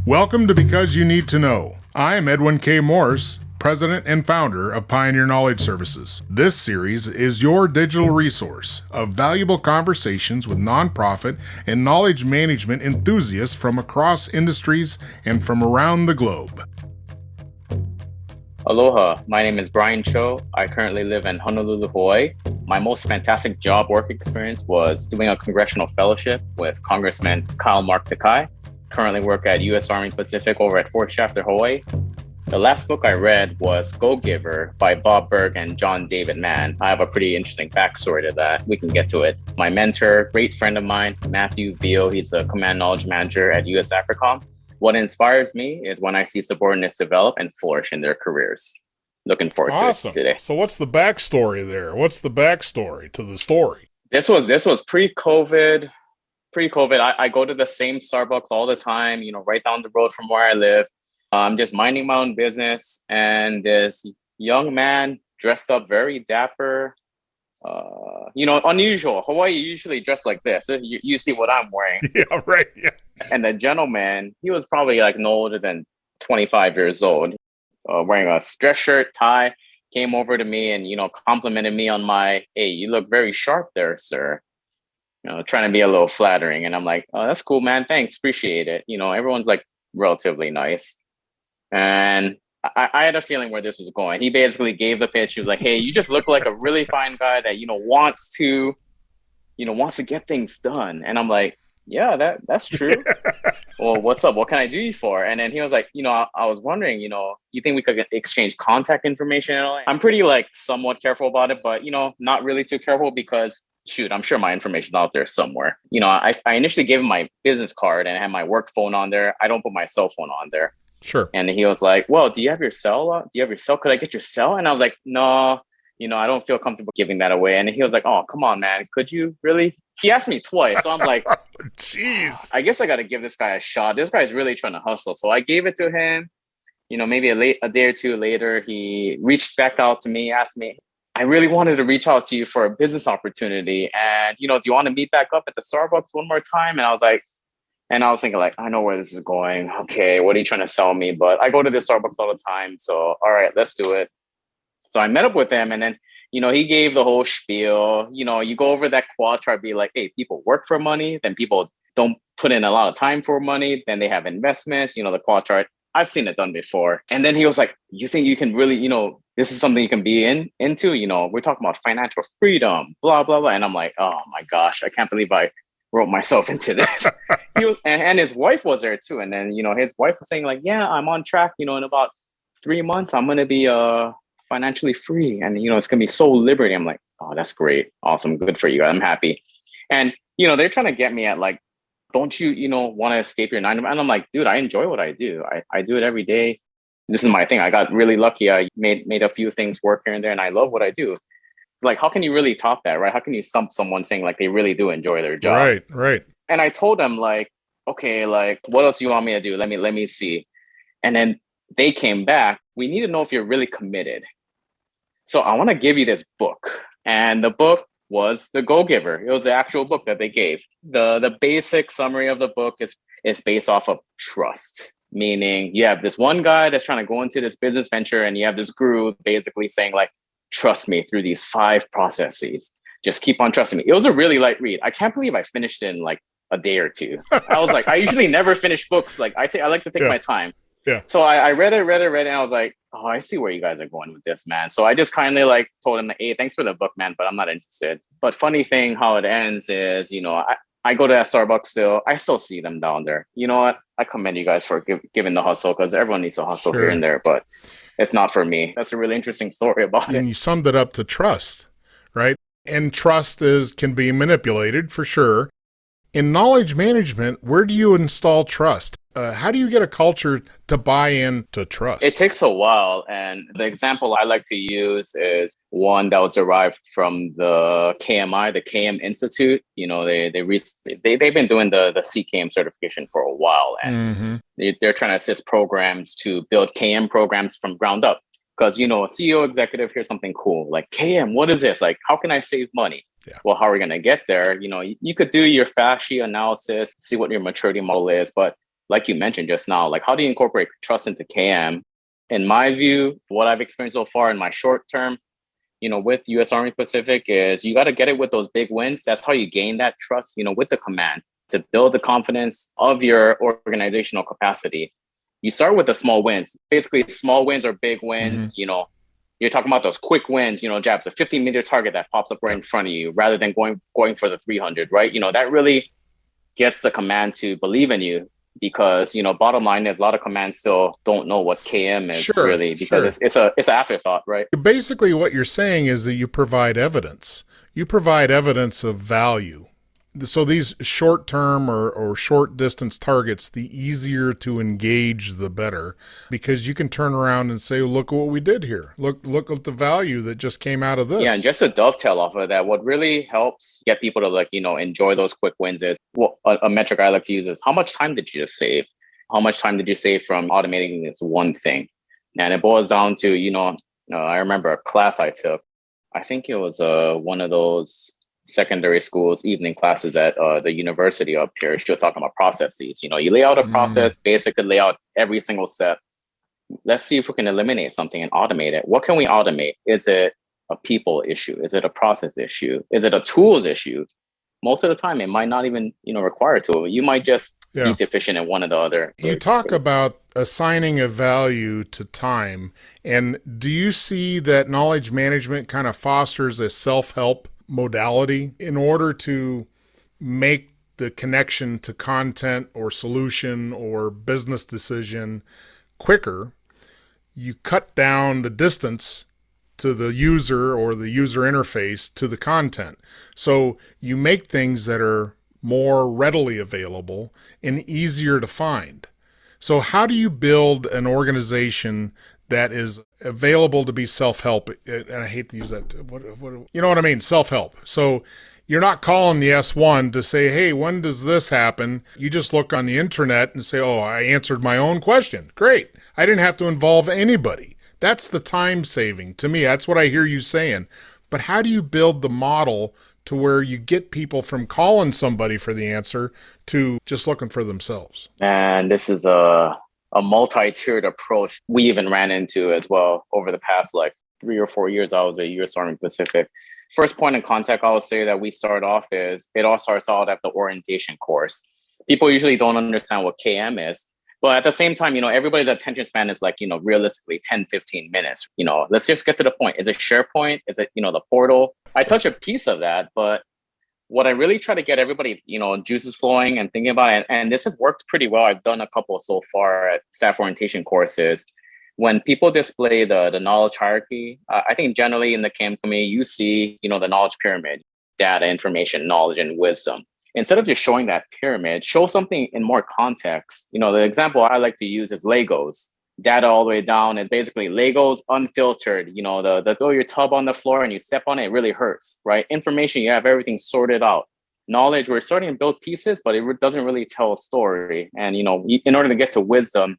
Welcome to Because You Need to Know. I am Edwin K. Morse, President and founder of Pioneer Knowledge Services. This series is your digital resource of valuable conversations with nonprofit and knowledge management enthusiasts from across industries and from around the globe. Aloha, my name is Bryan Choe. I currently live in Honolulu, Hawaii. My most fantastic job work experience was doing a congressional fellowship with Congressman Kyle Mark Takai. Currently work at U.S. Army Pacific over at Fort Shafter, Hawaii. The last book I read was Go Giver by Bob Berg and John David Mann. I have a pretty interesting backstory to that. We can get to it. My mentor, great friend of mine, Matthew Vio, he's a command knowledge manager at U.S. AFRICOM. What inspires me is when I see subordinates develop and flourish in their careers. Looking forward to it today. So what's the backstory there? What's the backstory to the story? This was pre-COVID. I go to the same Starbucks all the time, right down the road from where I live. I'm just minding my own business. And this young man dressed up very dapper, unusual. Hawaii usually dressed like this. You see what I'm wearing. Yeah, right. Yeah. And the gentleman, he was probably like no older than 25 years old, wearing a dress shirt, tie, came over to me and, complimented me on my, hey, you look very sharp there, sir. Trying to be a little flattering. And I'm like, oh, that's cool, man. Thanks. Appreciate it. Everyone's like relatively nice. And I had a feeling where this was going. He basically gave the pitch. He was like, hey, you just look like a really fine guy that, wants to get things done. And I'm like, yeah, that's true. Well, what's up? What can I do you for? And then he was like, I was wondering, you think we could exchange contact information and all that? I'm pretty like somewhat careful about it, but, not really too careful because shoot, I'm sure my information's out there somewhere. I initially gave him my business card and I had my work phone on there. I don't put my cell phone on there. Sure. And he was like, well, do you have your cell? Could I get your cell? And I was like, no, I don't feel comfortable giving that away. And he was like, oh, come on, man. Could you really? He asked me twice. So I'm like, jeez, I guess I got to give this guy a shot. This guy's really trying to hustle. So I gave it to him. Maybe a day or two later, he reached back out to me, asked me, I really wanted to reach out to you for a business opportunity. And, do you want to meet back up at the Starbucks one more time? And I was thinking like, I know where this is going. Okay, what are you trying to sell me? But I go to the Starbucks all the time. So, all right, let's do it. So I met up with him and then, he gave the whole spiel. You go over that quad, be like, hey, people work for money. Then people don't put in a lot of time for money. Then they have investments, the quad chart. I've seen it done before. And then he was like, you think you can really, this is something you can be into, we're talking about financial freedom, blah, blah, blah. And I'm like, oh my gosh, I can't believe I wrote myself into this. He was, and his wife was there too. And then, his wife was saying like, yeah, I'm on track, in about 3 months, I'm going to be financially free. And, it's going to be so liberating. I'm like, oh, that's great. Awesome. Good for you. I'm happy. And, they're trying to get me at like, don't you, want to escape your 9 to 5? And I'm like, dude, I enjoy what I do. I do it every day. This is my thing. I got really lucky. I made a few things work here and there, and I love what I do. Like, how can you really top that, right? How can you stump someone saying like they really do enjoy their job? Right. And I told them like, okay, like what else do you want me to do? Let me see. And then they came back. We need to know if you're really committed. So I want to give you this book, and the book was The Go Giver. It was the actual book that they gave. The basic summary of the book is based off of trust, meaning you have this one guy that's trying to go into this business venture and you have this guru basically saying like, trust me through these 5 processes. Just keep on trusting me. It was a really light read. I can't believe I finished it in like a day or two. I was like, I usually never finish books. Like I like to take my time. Yeah. So I read it, and I was like, oh, I see where you guys are going with this, man. So I just kindly like told him, hey, thanks for the book, man, but I'm not interested. But funny thing, how it ends is, I go to that Starbucks still. I still see them down there. You know what? I commend you guys for giving the hustle because everyone needs a hustle here and there, but it's not for me. That's a really interesting story about it. And you summed it up to trust, right? And trust can be manipulated for sure. In knowledge management, where do you install trust? How do you get a culture to buy in to trust? It takes a while. And the example I like to use is one that was derived from the KMI, the KM Institute. They've been doing the CKM certification for a while. And they're trying to assist programs to build KM programs from ground up. Because, a CEO executive hears something cool, like KM, what is this? Like, how can I save money? Yeah. Well, how are we going to get there? You could do your FASHI analysis, see what your maturity model is, but like you mentioned just now, like how do you incorporate trust into KM? In my view, what I've experienced so far in my short term, with US Army Pacific is you got to get it with those big wins. That's how you gain that trust, with the command to build the confidence of your organizational capacity. You start with the small wins. Basically, small wins or big wins, you're talking about those quick wins, jabs, a 50-meter target that pops up right in front of you rather than going for the 300, right? That really gets the command to believe in you because, bottom line is a lot of commands still don't know what KM is really because it's an afterthought, right? Basically, what you're saying is that you provide evidence. You provide evidence of value. So these short-term or short-distance targets, the easier to engage, the better, because you can turn around and say, look what we did here. Look at the value that just came out of this. Yeah, and just to dovetail off of that, what really helps get people to enjoy those quick wins is a metric I like to use is how much time did you just save? How much time did you save from automating this one thing? And it boils down to, I remember a class I took. I think it was one of those secondary schools evening classes at the university up here. She was talking about processes. You lay out a process, basically lay out every single step. Let's see if we can eliminate something and automate it. What can we automate? Is it a people issue? Is it a process issue? Is it a tools issue? Most of the time, it might not even require a tool. You might just be deficient in one or the other. You talk about assigning a value to time, and do you see that knowledge management kind of fosters a self-help modality in order to make the connection to content or solution or business decision quicker? You cut down the distance to the user or the user interface to the content. So you make things that are more readily available and easier to find. So how do you build an organization that is available to be self-help? And I hate to use that. You know what I mean? Self-help. So you're not calling the S1 to say, hey, when does this happen? You just look on the internet and say, oh, I answered my own question. Great. I didn't have to involve anybody. That's the time saving. To me, that's what I hear you saying. But how do you build the model to where you get people from calling somebody for the answer to just looking for themselves? And this is a multi-tiered approach we even ran into as well over the past 3 or 4 years I was at US Army Pacific. First point of contact I would say that we start off is it all starts out at the orientation course. People usually don't understand what KM is. But at the same time, everybody's attention span is realistically 10, 15 minutes. Let's just get to the point. Is it SharePoint? Is it, the portal? I touch a piece of that, but what I really try to get everybody, juices flowing and thinking about it, and this has worked pretty well. I've done a couple so far at staff orientation courses. When people display the knowledge hierarchy, I think generally in the KM community, you see, the knowledge pyramid, data, information, knowledge, and wisdom. Instead of just showing that pyramid, show something in more context. The example I like to use is Legos. Data all the way down is basically Legos unfiltered. The throw your tub on the floor and you step on it, it really hurts, right? Information, you have everything sorted out. Knowledge, we're starting to build pieces, but it doesn't really tell a story. And, in order to get to wisdom,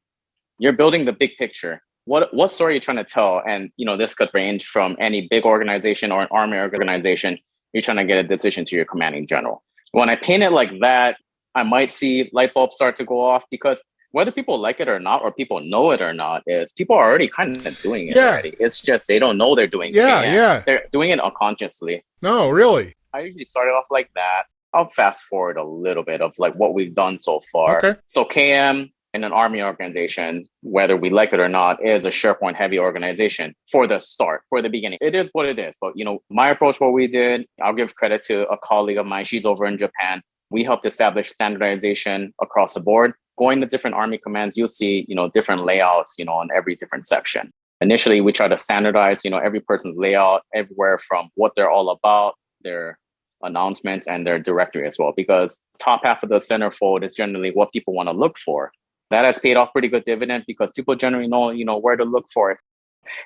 you're building the big picture. What story are you trying to tell? And, this could range from any big organization or an army organization. You're trying to get a decision to your commanding general. When I paint it like that, I might see light bulbs start to go off because whether people like it or not, or people know it or not, is people are already kind of doing it already. It's just they don't know they're doing it. Yeah. They're doing it unconsciously. No, really. I usually start it off like that. I'll fast forward a little bit of what we've done so far. Okay. So KM in an army organization, whether we like it or not, is a SharePoint heavy organization for the start, for the beginning. It is what it is. But, my approach, what we did, I'll give credit to a colleague of mine. She's over in Japan. We helped establish standardization across the board. Going to different army commands, you'll see, different layouts, on every different section. Initially, we try to standardize, every person's layout everywhere from what they're all about, their announcements, and their directory as well, because top half of the centerfold is generally what people want to look for. That has paid off pretty good dividend because people generally know, where to look for it.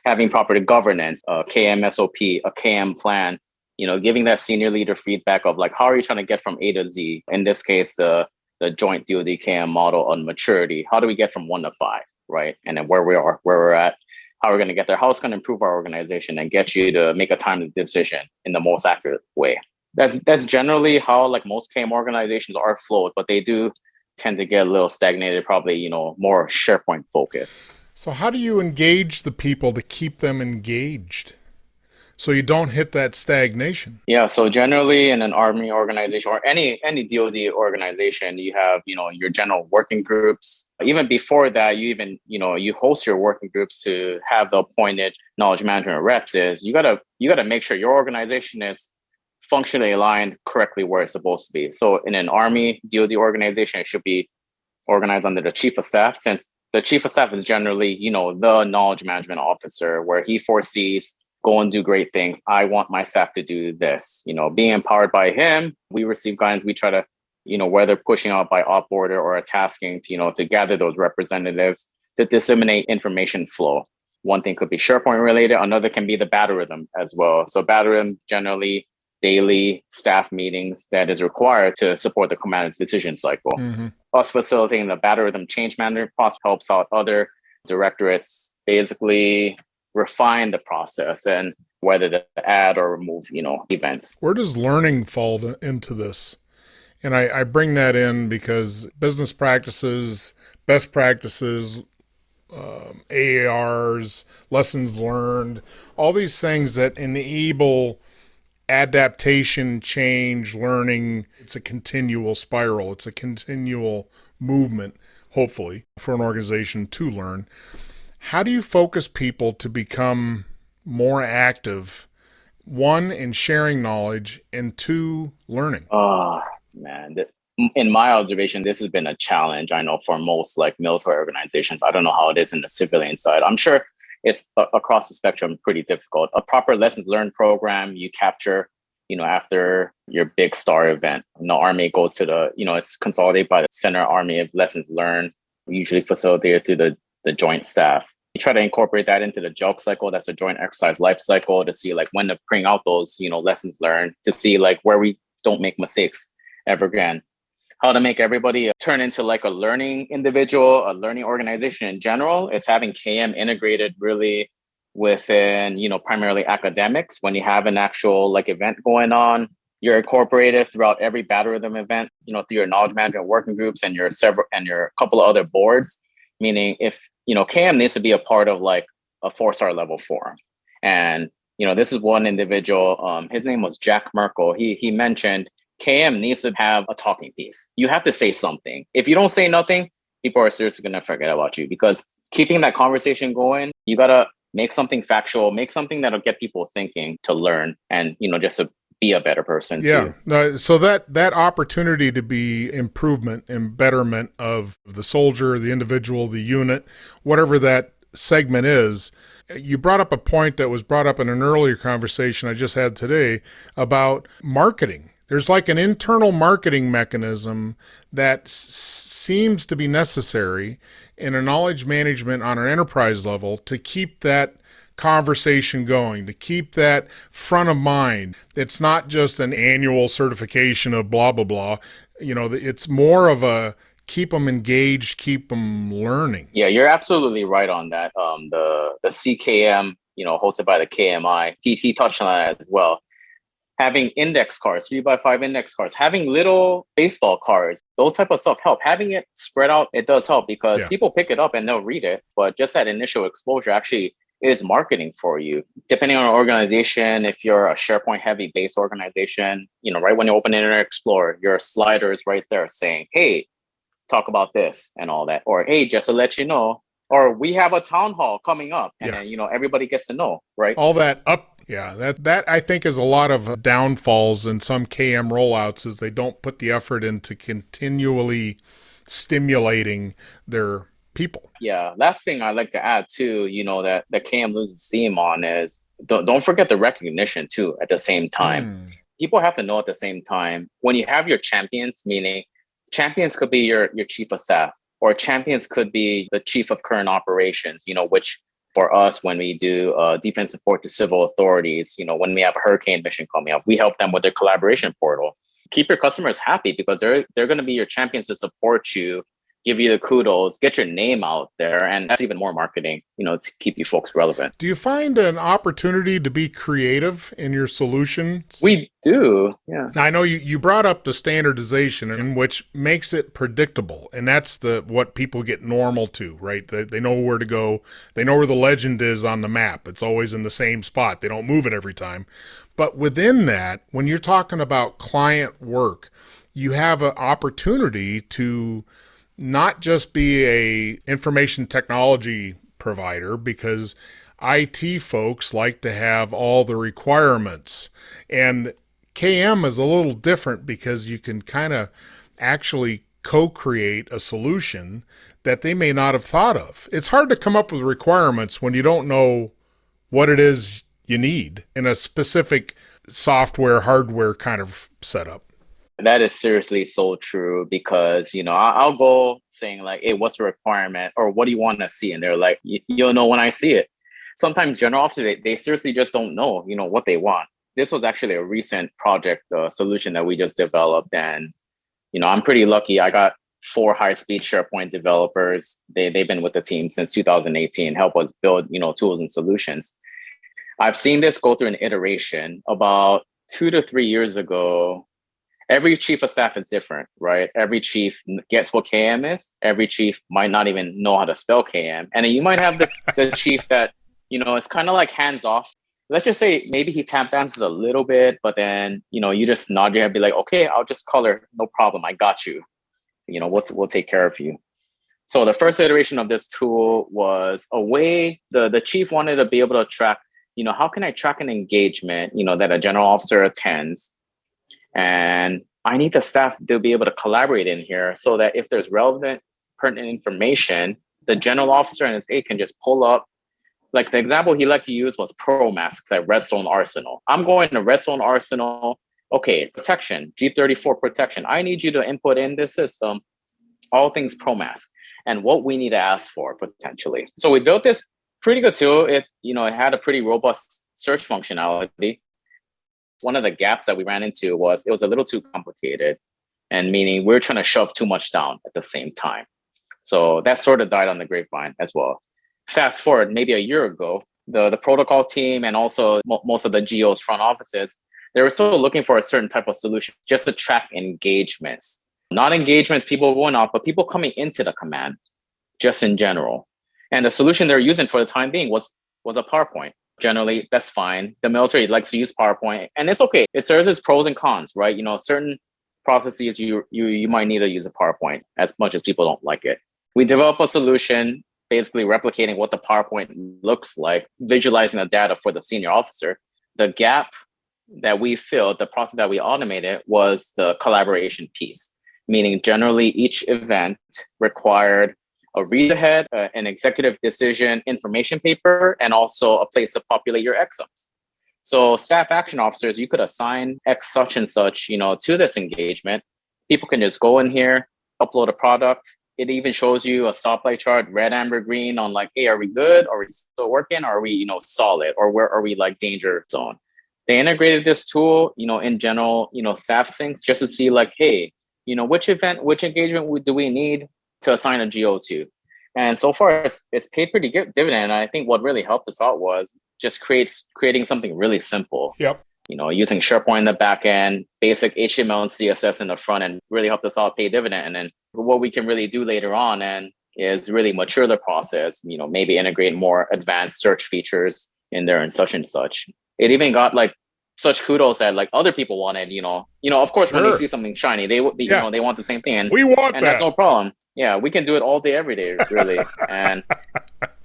Having proper governance, a KM SOP, a KM plan, giving that senior leader feedback of how are you trying to get from A to Z? In this case, the joint DoD KM model on maturity. How do we get from 1 to 5, right? And then where we're at, how we're going to get there, how it's going to improve our organization and get you to make a timely decision in the most accurate way. That's generally how most KM organizations are flowed, but they do tend to get a little stagnated, probably, more SharePoint focused. So how do you engage the people to keep them engaged so you don't hit that stagnation? Yeah, so generally in an Army organization or any DoD organization, you have, your general working groups. Even before that, you host your working groups to have the appointed knowledge management reps. Is you gotta make sure your organization is functionally aligned correctly where it's supposed to be. So in an Army DoD organization, it should be organized under the chief of staff, since the chief of staff is generally, the knowledge management officer, where he foresees go and do great things. I want my staff to do this. Being empowered by him, we receive guidance. We try to, whether pushing out by op order or a tasking to gather those representatives to disseminate information flow. One thing could be SharePoint related. Another can be the battle rhythm as well. So battle rhythm, generally daily staff meetings that is required to support the commander's decision cycle. Mm-hmm. Us facilitating the battle rhythm change management process helps out other directorates basically refine the process and whether to add or remove, events. Where does learning fall into this? And I bring that in because business practices, best practices, AARs, lessons learned, all these things that enable adaptation, change, learning. It's a continual spiral. It's a continual movement, hopefully, for an organization to learn. How do you focus people to become more active, one, in sharing knowledge, and two, learning? Oh, man. In my observation, this has been a challenge, I know, for most military organizations. I don't know how it is in the civilian side. I'm sure it's across the spectrum pretty difficult. A proper lessons learned program you capture, after your big star event. Army goes to it's consolidated by the Center Army of Lessons Learned, usually facilitated through the joint staff. You try to incorporate that into the JOC cycle. That's a joint exercise life cycle, to see when to bring out those, lessons learned, to see where we don't make mistakes ever again. How to make everybody turn into a learning individual, a learning organization in general. It's having KM integrated really within, primarily academics. When you have an actual event going on, you're incorporated throughout every battle rhythm event, through your knowledge management working groups and your couple of other boards. Meaning if, KM needs to be a part of a 4-star level forum. And, this is one individual, his name was Jack Merkel. He mentioned KM needs to have a talking piece. You have to say something. If you don't say nothing, people are seriously going to forget about you, because keeping that conversation going, you got to make something factual, make something that'll get people thinking, to learn, and, just to be a better person too. No, so that opportunity to be improvement and betterment of the soldier, the individual, the unit, whatever that segment is. You brought up a point that was brought up in an earlier conversation I just had today about marketing. There's an internal marketing mechanism that seems to be necessary in a knowledge management on an enterprise level to keep that conversation going, to keep that front of mind. It's not just an annual certification of blah, blah, blah. It's more of a keep them engaged, keep them learning. Yeah, you're absolutely right on that. The CKM, hosted by the KMI, he touched on that as well. Having index cards, 3x5 index cards, having little baseball cards, those type of stuff help. Having it spread out, it does help, because people pick it up and they'll read it. But just that initial exposure actually is marketing for you. Depending on an organization, if you're a SharePoint heavy base organization, right when you open Internet Explorer, your slider is right there saying, hey, talk about this and all that. Or, hey, just to let you know, or we have a town hall coming up, and then, everybody gets to know, right? All that up. Yeah, that I think is a lot of downfalls in some KM rollouts, is they don't put the effort into continually stimulating their people. Yeah, last thing I'd like to add too, that the KM loses steam on is don't forget the recognition too at the same time. People have to know at the same time, when you have your champions, meaning champions could be your chief of staff, or champions could be the chief of current operations, which for us, when we do defense support to civil authorities, when we have a hurricane mission coming up, we help them with their collaboration portal. Keep your customers happy, because they're going to be your champions to support you give you the kudos, get your name out there, and that's even more marketing, to keep you folks relevant. Do you find an opportunity to be creative in your solutions? We do, yeah. Now, I know you brought up the standardization, which makes it predictable, and that's what people get normal to, right? They know where to go. They know where the legend is on the map. It's always in the same spot. They don't move it every time. But within that, when you're talking about client work, you have an opportunity to not just be a information technology provider, because IT folks like to have all the requirements, and KM is a little different because you can kind of actually co-create a solution that they may not have thought of. It's hard to come up with requirements when you don't know what it is you need in a specific software, hardware kind of setup. That is seriously so true, because I'll go saying like, hey, what's the requirement, or what do you want to see? And they're like, you'll know when I see it. Sometimes general officers, they seriously just don't know what they want. This was actually a recent project solution that we just developed, and I'm pretty lucky. I got 4 high-speed SharePoint developers. They've been with the team since 2018, help us build tools and solutions. I've seen this go through an iteration. About 2 to 3 years ago, every chief of staff is different, right? Every chief gets what KM is. Every chief might not even know how to spell KM. And then you might have the chief that, it's kind of like hands off. Let's just say maybe he tap dances a little bit, but then, you just nod your head, be like, okay, I'll just color. No problem. I got you. We'll take care of you. So the first iteration of this tool was a way the chief wanted to be able to track, how can I track an engagement, that a general officer attends? And I need the staff to be able to collaborate in here so that if there's relevant, pertinent information, the general officer and his aide can just pull up. Like the example he liked to use was pro masks at Redstone Arsenal. I'm going to Redstone Arsenal. Okay, protection, G34 protection. I need you to input in this system all things pro mask and what we need to ask for potentially. So we built this pretty good tool. It had a pretty robust search functionality. One of the gaps that we ran into was it was a little too complicated, and meaning we're trying to shove too much down at the same time. So that sort of died on the grapevine as well. Fast forward maybe a year ago, the protocol team and also most of the GOs front offices, they were still looking for a certain type of solution just to track engagements. Not engagements, people going off, but people coming into the command, just in general. And the solution they're using for the time being was a PowerPoint. Generally, that's fine. The military likes to use PowerPoint, and it's okay. It serves its pros and cons, right? Certain processes you might need to use a PowerPoint as much as people don't like it. We develop a solution basically replicating what the PowerPoint looks like, visualizing the data for the senior officer. The gap that we filled, the process that we automated, was the collaboration piece, meaning generally each event required a read ahead, an executive decision information paper, and also a place to populate your exams. So staff action officers, you could assign X such and such, to this engagement. People can just go in here, upload a product. It even shows you a stoplight chart, red, amber, green, on like, hey, are we good? Are we still working? Are we, solid? Or where are we like danger zone? They integrated this tool, in general, staff syncs just to see like, hey, which engagement do we need to assign a GO to? And so far, it's paid pretty good dividend. And I think what really helped us out was just creating something really simple. Yep. Using SharePoint in the back end, basic HTML and CSS in the front end really helped us out pay dividend. And then what we can really do later on is really mature the process, maybe integrate more advanced search features in there and such. It even got like such kudos that like other people wanted, of course, Sure. When they see something shiny, they want the same thing. And we want that. That's no problem. Yeah, we can do it all day, every day, really. And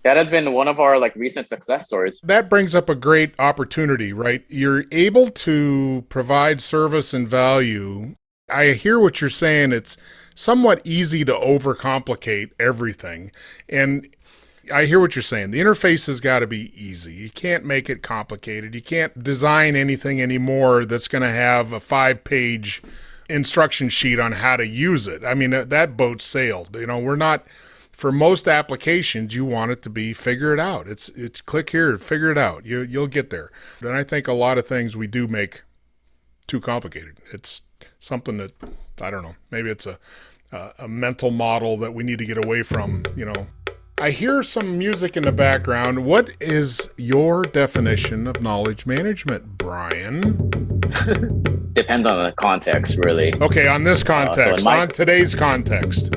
that has been one of our like recent success stories. That brings up a great opportunity, right? You're able to provide service and value. I hear what you're saying. It's somewhat easy to overcomplicate everything. And I hear what you're saying. The interface has got to be easy. You can't make it complicated. You can't design anything anymore that's going to have a 5-page instruction sheet on how to use it. I mean, that boat sailed. We're not, for most applications, you want it to be figure it out. It's click here, figure it out. You'll get there. And I think a lot of things we do make too complicated. It's something that, I don't know, maybe it's a a mental model that we need to get away from, you know. I hear some music in the background. What is your definition of knowledge management, Bryan? Depends on the context, really. Okay, on this context, on today's context.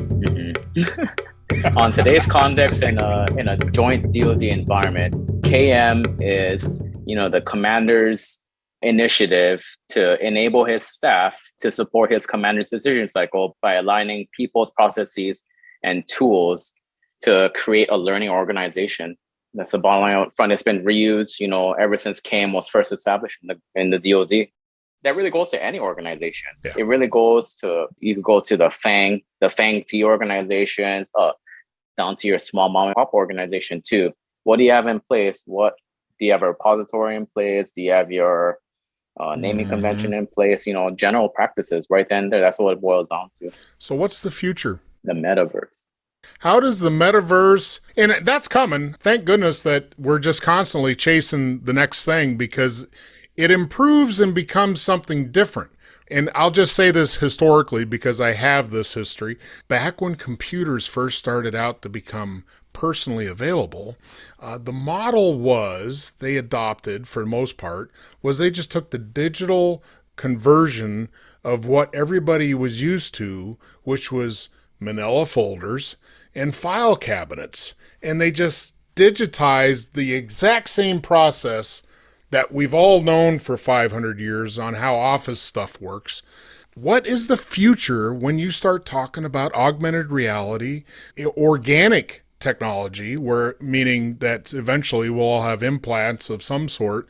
On today's context, in a joint DoD environment, KM is, the commander's initiative to enable his staff to support his commander's decision cycle by aligning people's processes and tools to create a learning organization. That's the bottom line out front. It's been reused, ever since KM was first established in the DoD. That really goes to any organization. Yeah. It really goes to, you can go to the FANG T organizations, down to your small mom and pop organization too. What do you have in place? What do you have a repository in place? Do you have your naming convention in place? General practices right then there. That's what it boils down to. So what's the future? The metaverse. How does the metaverse, and that's coming. Thank goodness that we're just constantly chasing the next thing, because it improves and becomes something different. And I'll just say this historically because I have this history. Back when computers first started out to become personally available, the model was they adopted, for the most part, was they just took the digital conversion of what everybody was used to, which was manila folders and file cabinets. And they just digitized the exact same process that we've all known for 500 years on how office stuff works. What is the future when you start talking about augmented reality, organic technology, meaning that eventually we'll all have implants of some sort?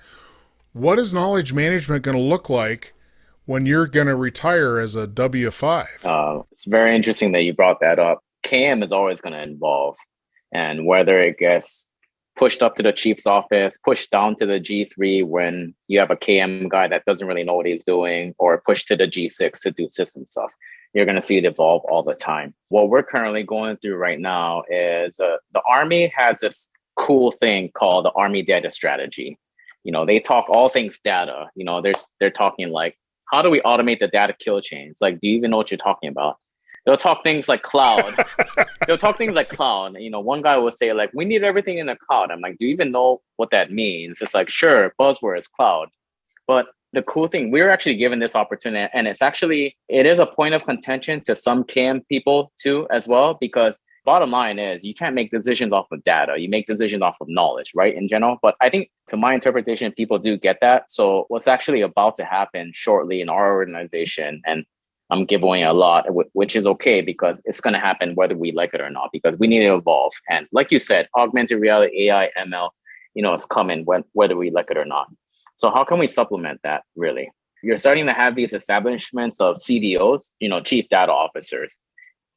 What is knowledge management going to look like when you're going to retire as a W5? It's very interesting that you brought that up. KM is always going to evolve, and whether it gets pushed up to the chief's office, pushed down to the G3 when you have a KM guy that doesn't really know what he's doing, or pushed to the G6 to do system stuff, you're going to see it evolve all the time. What we're currently going through right now is the Army has this cool thing called the Army Data Strategy. They talk all things data. They're talking like, how do we automate the data kill chains? Like, do you even know what you're talking about? They'll talk things like cloud. One guy will say like, we need everything in the cloud. I'm like, do you even know what that means? It's like, sure, buzzword is cloud. But the cool thing, we're actually given this opportunity, and it is a point of contention to some KM people too as well, because bottom line is you can't make decisions off of data. You make decisions off of knowledge, right, in general. But I think to my interpretation, people do get that. So what's actually about to happen shortly in our organization, and I'm giving a lot, which is okay, because it's going to happen whether we like it or not, because we need to evolve. And like you said, augmented reality, AI, ML, it's coming whether we like it or not. So how can we supplement that, really? You're starting to have these establishments of CDOs, chief data officers.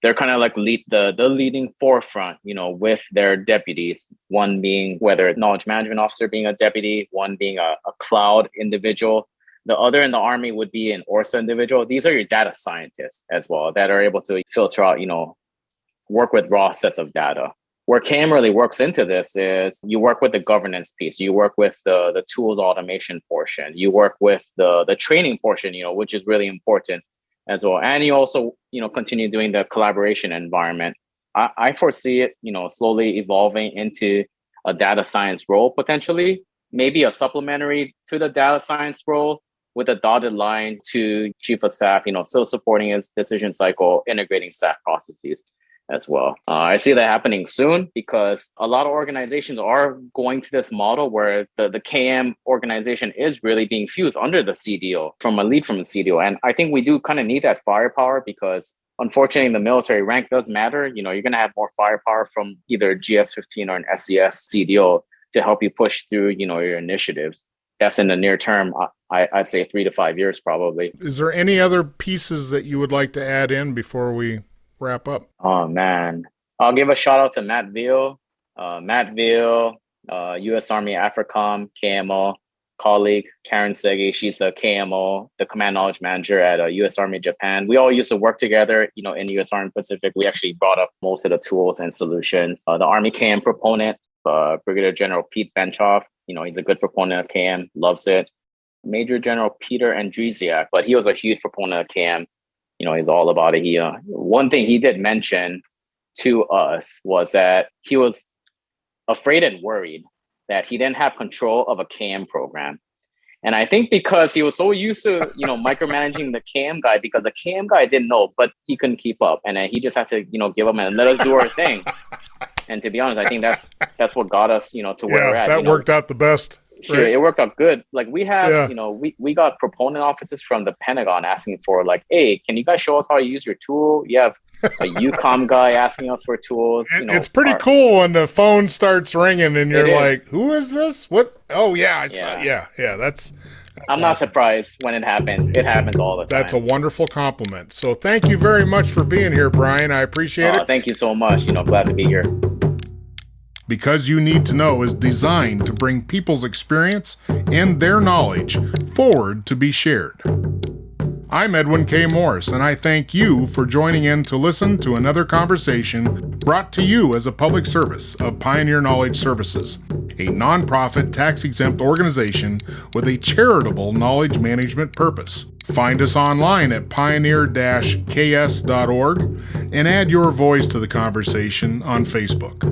They're kind of like the leading forefront, with their deputies, one being whether knowledge management officer being a deputy, one being a cloud individual. The other in the Army would be an ORSA individual. These are your data scientists as well that are able to filter out, work with raw sets of data. Where KM really works into this is you work with the governance piece, you work with the tools automation portion, you work with the training portion, which is really important as well. And you also, continue doing the collaboration environment. I foresee it, slowly evolving into a data science role, potentially, maybe a supplementary to the data science role, with a dotted line to chief of staff, still supporting his decision cycle, integrating staff processes as well. I see that happening soon, because a lot of organizations are going to this model where the KM organization is really being fused under the CDO, from a lead from the CDO. And I think we do kind of need that firepower, because unfortunately, the military rank does matter. You're going to have more firepower from either GS-15 or an SCS CDO to help you push through, your initiatives. That's in the near term. I'd say 3 to 5 years, probably. Is there any other pieces that you would like to add in before we wrap up? Oh, man. I'll give a shout out to Matt Veal. U.S. Army AFRICOM, KMO, colleague, Karen Segi. She's a KMO, the Command Knowledge Manager at U.S. Army Japan. We all used to work together, in U.S. Army Pacific. We actually brought up most of the tools and solutions. The Army KM proponent, Brigadier General Pete Benchoff, he's a good proponent of KM, loves it. Major General Peter Andresiak, but he was a huge proponent of KM. he's all about it. He one thing he did mention to us was that he was afraid and worried that he didn't have control of a KM program. And I think because he was so used to, micromanaging the KM guy, because the KM guy didn't know, but he couldn't keep up. And then he just had to, give him and let us do our thing. And to be honest, I think that's what got us, to where we're at. That worked out the best. Sure, right? It worked out good. Like we have, we got proponent offices from the Pentagon asking for like, hey, can you guys show us how you use your tool? You have a UCOM guy asking us for tools. It's pretty cool when the phone starts ringing and you're like, who is this? What? Oh yeah, that's I'm not surprised when it happens. It happens all the time. That's a wonderful compliment. So thank you very much for being here, Bryan. I appreciate it. Thank you so much. Glad to be here. Because You Need to Know is designed to bring people's experience and their knowledge forward to be shared. I'm Edwin K. Morris, and I thank you for joining in to listen to another conversation brought to you as a public service of Pioneer Knowledge Services, a nonprofit tax-exempt organization with a charitable knowledge management purpose. Find us online at pioneer-ks.org and add your voice to the conversation on Facebook.